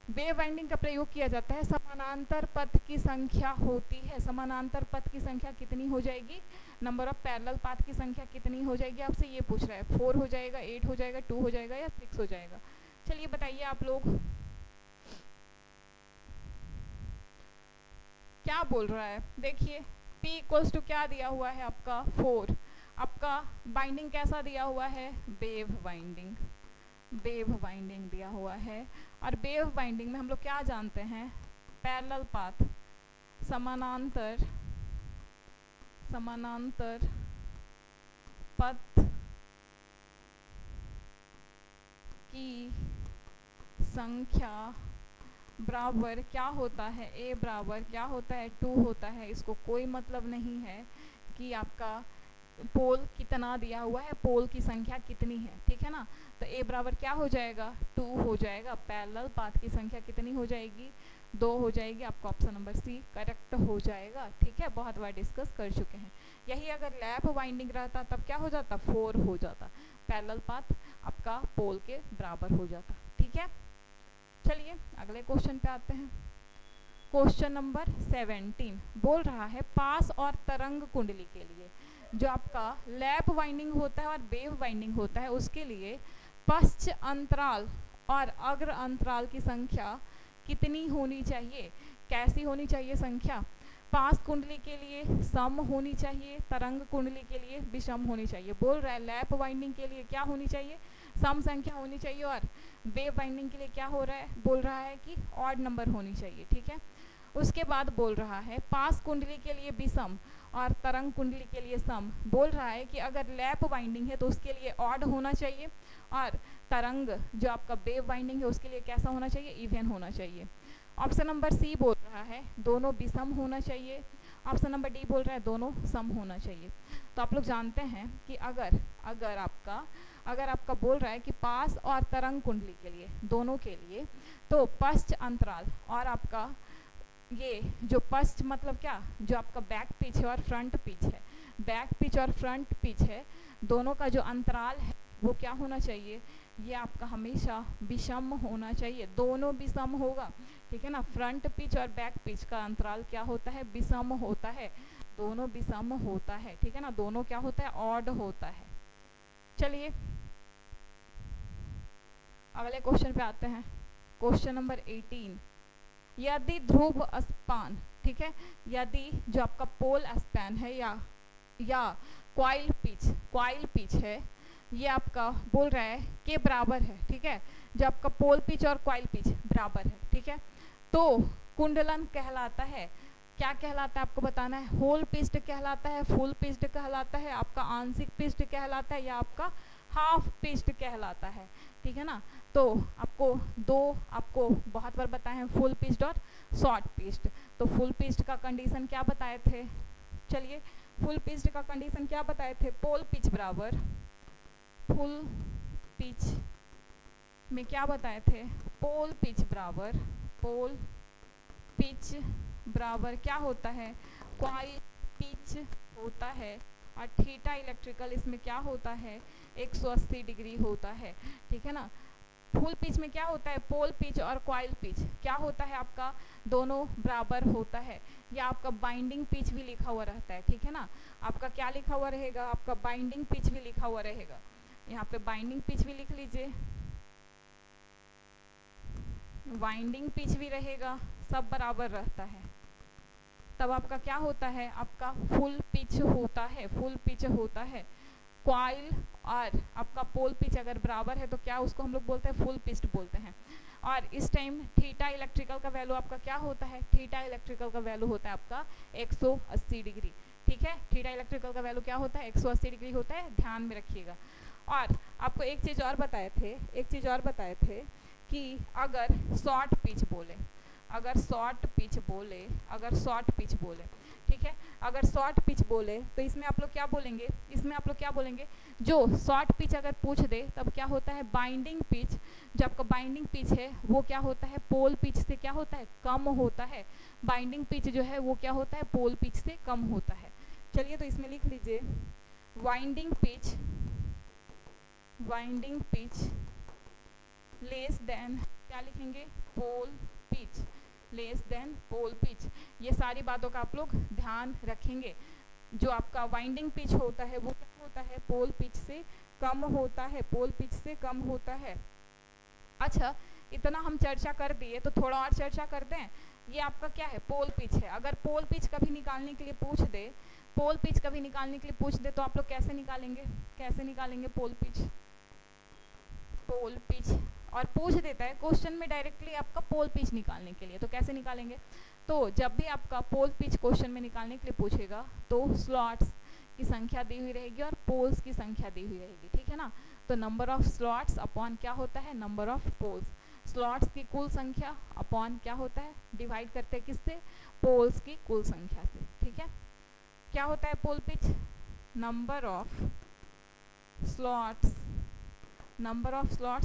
वेव वाइंडिंग का प्रयोग किया जाता है, समानांतर पथ की संख्या होती है, समानांतर पथ की संख्या कितनी हो जाएगी, नंबर ऑफ पैरेलल पाथ की संख्या कितनी हो जाएगी, आपसे ये पूछ रहा है, 4 हो जाएगा, 8 हो जाएगा, 2 हो जाएगा, या 6 हो जाएगा। चलिए बताइए आप लोग क्या बोल रहा है। देखिए P इक्वल्स टू क्या दिया हुआ है आपका 4, आपका बाइंडिंग कैसा दिया हुआ है, वेव वाइंडिंग दिया हुआ है। और वेव बाइंडिंग में हम लोग क्या जानते हैं, पैरेलल पाथ, समानांतर पथ की संख्या बराबर क्या होता है, ए बराबर क्या होता है, 2 होता है। इसको कोई मतलब नहीं है कि आपका पोल कितना दिया हुआ है, पोल की संख्या कितनी है, ठीक है ना। तो ए बराबर क्या हो जाएगा, 2 हो जाएगा। पैरेलल पाथ की संख्या कितनी हो जाएगी, 2 हो जाएगी। आपका ऑप्शन नंबर सी करेक्ट हो जाएगा, ठीक है, बहुत बार डिस्कस कर चुके हैं। यही अगर लैप वाइंडिंग रहता तब क्या हो जाता, 4 हो जाता, पैरेलल पाथ आपका पोल के बराबर हो जाता, ठीक है। चलिए अगले क्वेश्चन पे आते हैं। क्वेश्चन नंबर 17 बोल रहा है पास और तरंग कुंडली के लिए जो आपका लैप वाइंडिंग होता है और वेव वाइंडिंग होता है उसके लिए पश्च अंतराल और अग्र अंतराल की संख्या कितनी होनी चाहिए, कैसी होनी चाहिए संख्या। पास कुंडली के लिए सम होनी चाहिए, तरंग कुंडली के लिए विषम होनी चाहिए। बोल रहा है लैप वाइंडिंग के लिए क्या होनी चाहिए, सम संख्या होनी चाहिए, और वेव वाइंडिंग के लिए क्या हो रहा है, बोल रहा है कि ऑड नंबर होनी चाहिए, ठीक है। उसके बाद बोल रहा है पास कुंडली के लिए विषम और तरंग कुंडली के लिए सम। बोल रहा है कि अगर लैप वाइंडिंग है तो उसके लिए ऑड होना चाहिए, और तरंग जो आपका वेव वाइंडिंग है उसके लिए कैसा होना चाहिए, इवन होना चाहिए। ऑप्शन नंबर सी बोल रहा है दोनों विषम होना चाहिए। ऑप्शन नंबर डी बोल रहा है दोनों सम होना चाहिए। तो आप लोग जानते हैं कि अगर अगर आपका बोल रहा है कि पास और तरंग कुंडली के लिए, दोनों के लिए, तो पश्च अंतराल और आपका ये जो पश्च मतलब क्या, जो आपका बैक पिच है और फ्रंट पिच है, बैक पिच और फ्रंट पिच है, दोनों का जो अंतराल है वो क्या होना चाहिए, ये आपका हमेशा विषम होना चाहिए, दोनों विषम होगा, ठीक है ना। फ्रंट पिच और बैक पिच का अंतराल क्या होता है, विषम होता है, दोनों विषम होता है, ठीक है ना, दोनों क्या होता है, ऑड होता है। चलिए अगले क्वेश्चन पे आते हैं, क्वेश्चन नंबर 18। यदि ध्रुव स्पान, ठीक है, यदि जो आपका पोल स्पैन है या क्वाइल पिच है, ये आपका बोल रहा है के बराबर है, ठीक है, जो आपका पोल पिच और क्वाइल पिच बराबर है, ठीक है, तो कुंडलन कहलाता है, क्या कहलाता है आपको बताना है, होल पिच्ड कहलाता है, फुल पिच्ड कहलाता है, आपका आंशिक पिच्ड कहलाता है, या आपका हाफ पिच्ड कहलाता है, ठीक है ना। तो आपको बहुत बार बताए हैं, फुल पिच्ड और शॉर्ट पिच्ड। तो फुल पिच्ड का कंडीशन क्या बताए थे, चलिए फुल पिच्ड का कंडीशन क्या बताए थे, पोल पिच बराबर, फुल पिच में क्या बताए थे, पोल पिच बराबर क्या होता है, क्वाइल पिच होता है, और थीटा इलेक्ट्रिकल इसमें क्या होता है, 180 डिग्री होता है, ठीक है ना। फुल पिच में क्या होता है, पोल पिच और क्वाइल पिच क्या होता है आपका, दोनों बराबर होता है, या आपका बाइंडिंग पिच भी लिखा हुआ रहता है, ठीक है ना। आपका क्या लिखा हुआ रहेगा, आपका बाइंडिंग पिच भी लिखा हुआ रहेगा, यहाँ पे बाइंडिंग पिच भी लिख लीजिए, वाइंडिंग पिच भी रहेगा, सब बराबर रहता है, तब आपका क्या होता है, आपका फुल पिच होता है। क्वाइल और आपका पोल पिच अगर बराबर है तो क्या उसको हम लोग बोलते हैं, फुल पिच बोलते हैं। और इस टाइम थीटा इलेक्ट्रिकल का वैल्यू आपका क्या होता है, थीटा इलेक्ट्रिकल का वैल्यू होता है आपका 180 डिग्री, ठीक है, थीटा इलेक्ट्रिकल का वैल्यू क्या होता है, 180 डिग्री होता है, ध्यान में रखिएगा। और आपको एक चीज़ और बताए थे कि अगर शॉर्ट पिच बोले, ठीक है, अगर शॉर्ट पिच बोले तो इसमें आप लोग क्या बोलेंगे, जो शॉर्ट पिच अगर पूछ दे तब क्या होता है, बाइंडिंग पिच, जो आपका बाइंडिंग पिच है वो क्या होता है, पोल पिच से क्या होता है, कम होता है, बाइंडिंग पिच जो है वो क्या होता है, पोल पिच से कम होता है। चलिए तो इसमें लिख लीजिए वाइंडिंग पिच लेस देन, क्या लिखेंगे, pole pitch, less than pole pitch. ये सारी बातों का आप लोग ध्यान रखेंगे, जो आपका वाइंडिंग पिच होता है वो क्या होता है, पोल पिच से कम होता है, अच्छा इतना हम चर्चा कर दिए तो थोड़ा और चर्चा कर दें। ये आपका क्या है, पोल पिच है, अगर पोल पिच कभी निकालने के लिए पूछ दे तो आप लोग कैसे निकालेंगे पोल पिच, और पूछ देता है क्वेश्चन में डायरेक्टली आपका पोल पिच निकालने के लिए, तो कैसे निकालेंगे, तो जब भी आपका पोल पिच क्वेश्चन में निकालने के लिए पूछेगा तो स्लॉट्स की संख्या दी हुई रहेगी और पोल्स की संख्या दी हुई रहेगी, ठीक है ना। तो नंबर ऑफ स्लॉट्स अपॉन क्या होता है, नंबर ऑफ पोल्स, स्लॉट्स की कुल संख्या अपॉन क्या होता है, डिवाइड करते हैं किससे, पोल्स की कुल संख्या से, ठीक है। क्या होता है pole pitch, number of slots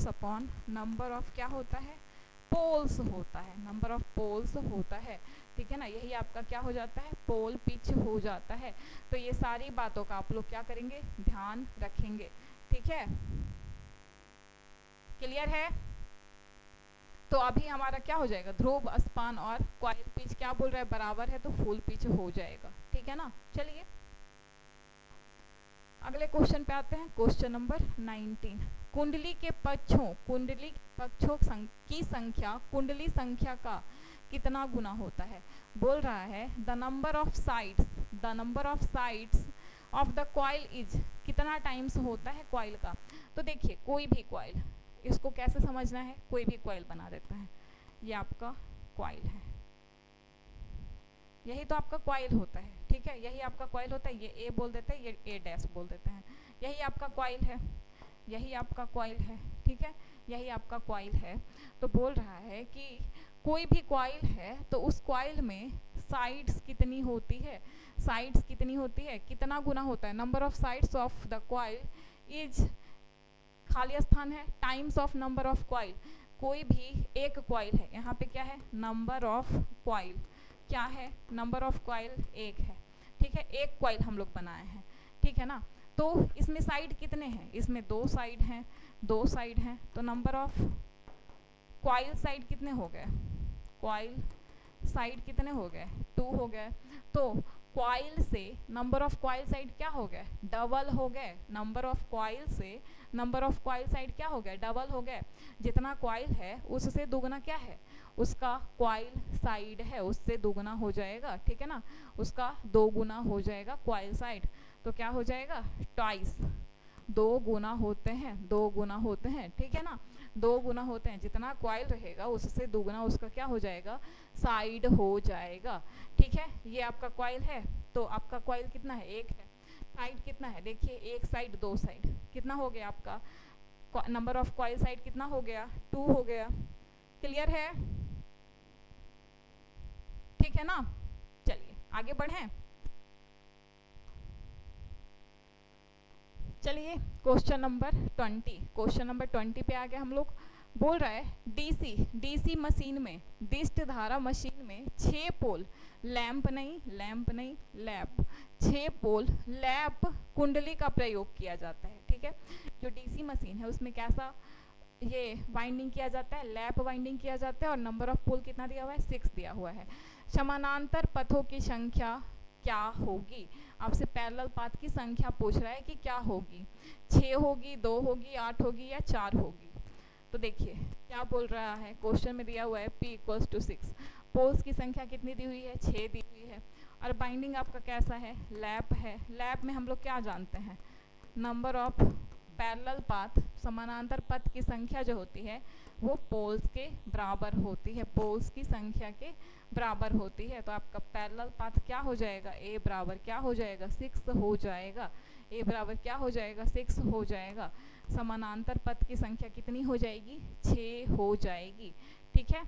upon number of क्या होता है, पोल्स होता है, नंबर ऑफ पोल्स होता है, ठीक है ना, यही आपका क्या हो जाता है, पोल पिच हो जाता है। तो ये सारी बातों का आप लोग क्या करेंगे, ध्यान रखेंगे, ठीक है, क्लियर है। तो अभी हमारा क्या हो जाएगा, ध्रुव स्पान और क्वाइल पिच क्या बोल रहा है, बराबर है, तो फुल पिच हो जाएगा, ठीक है ना। चलिए अगले क्वेश्चन पे आते हैं, क्वेश्चन नंबर 19। कुंडली पक्षों की संख्या कुंडली संख्या का कितना गुना होता है, बोल रहा है the number of sides of the coil is, कितना टाइम्स होता है कॉइल का। तो देखिए कोई भी कॉइल, इसको कैसे समझना है, कोई भी कॉइल बना देता है, ये आपका कॉइल है, यही तो आपका कॉइल होता है, ठीक है, यही आपका कॉइल होता है, ये ए बोल देते हैं, ये ए डैश बोल देते हैं, यही आपका कॉइल है, यही आपका कॉइल है, ठीक है, यही आपका कॉइल है। तो बोल रहा है कि कोई भी कॉइल है तो उस कॉइल में साइड्स कितनी होती है, साइड्स कितनी होती है, कितना गुना होता है, number of sides of the coil is, खाली स्थान है, times of number of coil. कोई भी एक कॉइल है, यहाँ पे क्या है, नंबर ऑफ कॉइल, क्या है, नंबर ऑफ कॉइल एक है, ठीक है, एक कॉइल हम लोग बनाए हैं, ठीक है ना। तो इसमें साइड कितने हैं, इसमें 2 साइड हैं, 2 साइड हैं, तो नंबर ऑफ कॉइल साइड कितने हो गए, कॉइल साइड कितने हो गए, 2 हो गए। तो कॉइल से नंबर ऑफ कॉइल साइड क्या हो गए, डबल हो गए, नंबर ऑफ कॉइल से नंबर ऑफ कॉइल साइड क्या हो गए, डबल हो गए। जितना कॉइल है उससे दुगना क्या है, उसका कॉइल साइड है, उससे दुगना हो जाएगा, ठीक है ना, उसका 2 गुना हो जाएगा कॉइल साइड। तो क्या हो जाएगा, ट्वाइस, 2 गुना होते हैं, 2 गुना होते हैं, ठीक है ना, 2 गुना होते हैं। जितना कॉइल रहेगा उससे दुगना उसका क्या हो जाएगा, साइड हो जाएगा, ठीक है। ये आपका कॉइल है, तो आपका कॉइल कितना है, एक है, साइड कितना है, देखिए एक साइड 2 साइड, कितना हो गया आपका, नंबर ऑफ कॉइल साइड कितना हो गया, 2 हो गया। क्लियर है, ठीक है ना। चलिए आगे बढ़ें। चलिए क्वेश्चन नंबर 20, क्वेश्चन नंबर 20 पे आ गए हम लोग। बोल रहा है डीसी मशीन में, दिष्ट धारा मशीन में 6 पोल, लैंप नहीं, लैंप नहीं, लैप, 6 पोल लैप कुंडली का प्रयोग किया जाता है, ठीक है। जो डीसी मशीन है उसमें कैसा ये वाइंडिंग किया जाता है, लैप वाइंडिंग किया जाता है, और नंबर ऑफ पोल कितना दिया हुआ है, 6 दिया हुआ है। समानांतर पथों की संख्या क्या होगी, आपसे पैरेलल पाथ की संख्या पूछ रहा है कि क्या होगी, 6 होगी, 2 होगी, 8 होगी या 4 होगी। तो देखिए क्या बोल रहा है, क्वेश्चन में दिया हुआ है P = 6, पोल्स की संख्या कितनी दी हुई है, 6 दी हुई है, और बाइंडिंग आपका कैसा है, लैप है। लैप में हम लोग क्या जानते हैं, नंबर ऑफ पैरेलल पाथ, समानांतर पथ की संख्या जो होती है वो पोल्स के बराबर होती है, पोल्स की संख्या के बराबर होती है। तो आपका पैरेलल पाथ क्या हो जाएगा, ए बराबर क्या हो जाएगा, 6 हो जाएगा, ए बराबर क्या हो जाएगा, 6 हो जाएगा। समानांतर पथ की संख्या कितनी हो जाएगी, 6 हो जाएगी, ठीक है।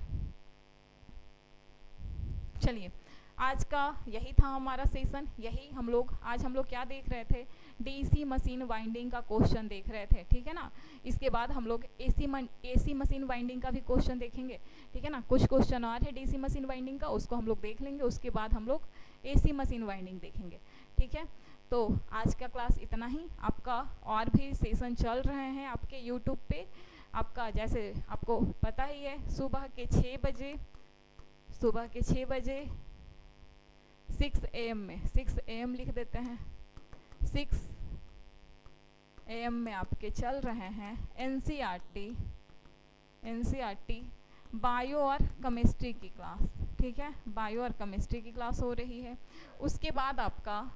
चलिए आज का यही था हमारा सेशन, यही हम लोग आज हम लोग क्या देख रहे थे, डीसी मशीन वाइंडिंग का क्वेश्चन देख रहे थे, ठीक है ना। इसके बाद हम लोग एसी मशीन वाइंडिंग का भी क्वेश्चन देखेंगे, ठीक है ना। कुछ क्वेश्चन और है डीसी मशीन वाइंडिंग का, उसको हम लोग देख लेंगे, उसके बाद हम लोग एसी मशीन वाइंडिंग देखेंगे, ठीक है। तो आज का क्लास इतना ही, आपका और भी सेशन चल रहे हैं आपके यूट्यूब पे। आपका जैसे आपको पता ही है, सुबह के 6 बजे 6 AM में, 6 AM लिख देते हैं, 6 AM में आपके चल रहे हैं एनसीईआरटी बायो और केमिस्ट्री की क्लास, ठीक है, बायो और केमिस्ट्री की क्लास हो रही है। उसके बाद आपका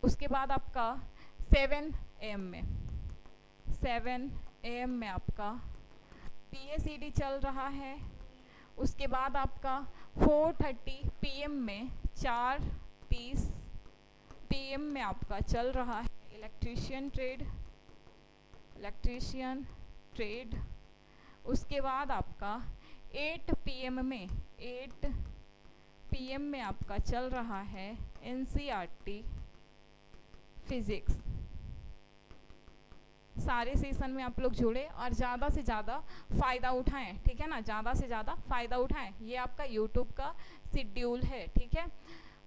7 AM में आपका PACD चल रहा है। उसके बाद आपका 4:30 PM में 4:30 PM में आपका चल रहा है इलेक्ट्रीशियन ट्रेड। उसके बाद आपका 8 PM में आपका चल रहा है NCERT फिजिक्स। सारे सेशन में आप लोग जुड़े और ज़्यादा से ज़्यादा फ़ायदा उठाएं, ठीक है ना, ज़्यादा से ज़्यादा फ़ायदा उठाएं। ये आपका यूट्यूब का शेड्यूल है, ठीक है।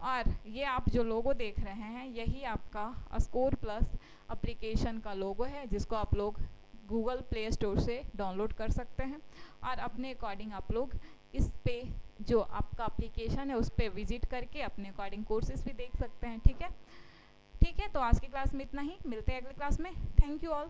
और ये आप जो लोगो देख रहे हैं यही आपका स्कोर प्लस एप्लीकेशन का लोगो है, जिसको आप लोग गूगल प्ले स्टोर से डाउनलोड कर सकते हैं और अपने अकॉर्डिंग आप लोग इस पे जो आपका एप्लीकेशन है उस पर विजिट करके अपने अकॉर्डिंग कोर्सेज भी देख सकते हैं, ठीक है। ठीक है, तो आज की क्लास में इतना ही, मिलते हैं अगली क्लास में। Thank you all.